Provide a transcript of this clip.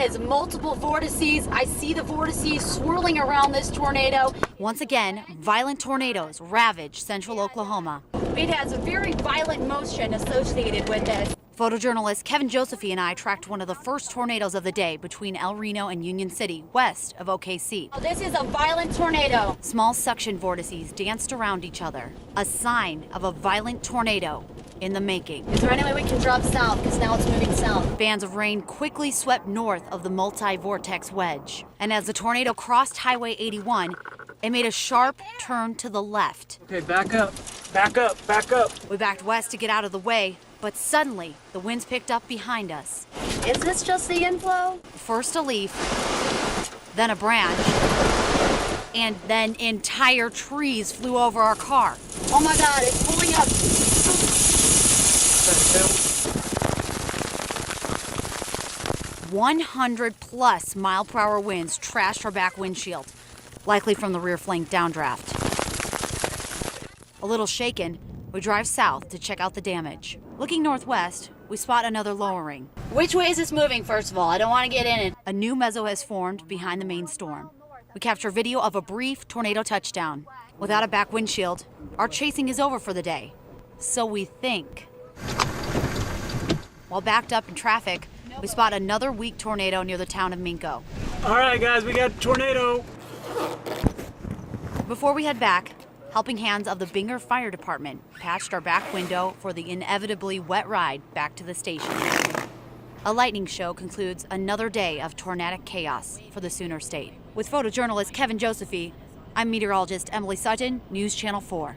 is multiple vortices. I see the vortices swirling around this tornado. Once again, violent tornadoes ravage central Oklahoma. It has a very violent motion associated with this. Photojournalist Kevin Josephy and I tracked one of the first tornadoes of the day between El Reno and Union City, west of OKC. This is a violent tornado. Small suction vortices danced around each other, a sign of a violent tornado in the making. Is there any way we can drop south? Because now it's moving south. Bands of rain quickly swept north of the multi-vortex wedge. And as the tornado crossed Highway 81, it made a sharp turn to the left. Okay, back up, back up, back up. We backed west to get out of the way, but suddenly the winds picked up behind us. Is this just the inflow? First a leaf, then a branch, and then entire trees flew over our car. Oh my God, it's pulling up. 100+ mile-per-hour winds trashed our back windshield, likely from the rear flank downdraft. A little shaken, we drive south to check out the damage. Looking northwest, we spot another lowering. Which way is this moving, first of all? I don't want to get in it. A new mezzo has formed behind the main storm. We capture video of a brief tornado touchdown. Without a back windshield, our chasing is over for the day. So we think. While backed up in traffic, we spot another weak tornado near the town of Minco. All right, guys, we got a tornado. Before we head back, helping hands of the Binger Fire Department patched our back window for the inevitably wet ride back to the station. A lightning show concludes another day of tornadic chaos for the Sooner State. With photojournalist Kevin Josephy, I'm meteorologist Emily Sutton, News Channel 4.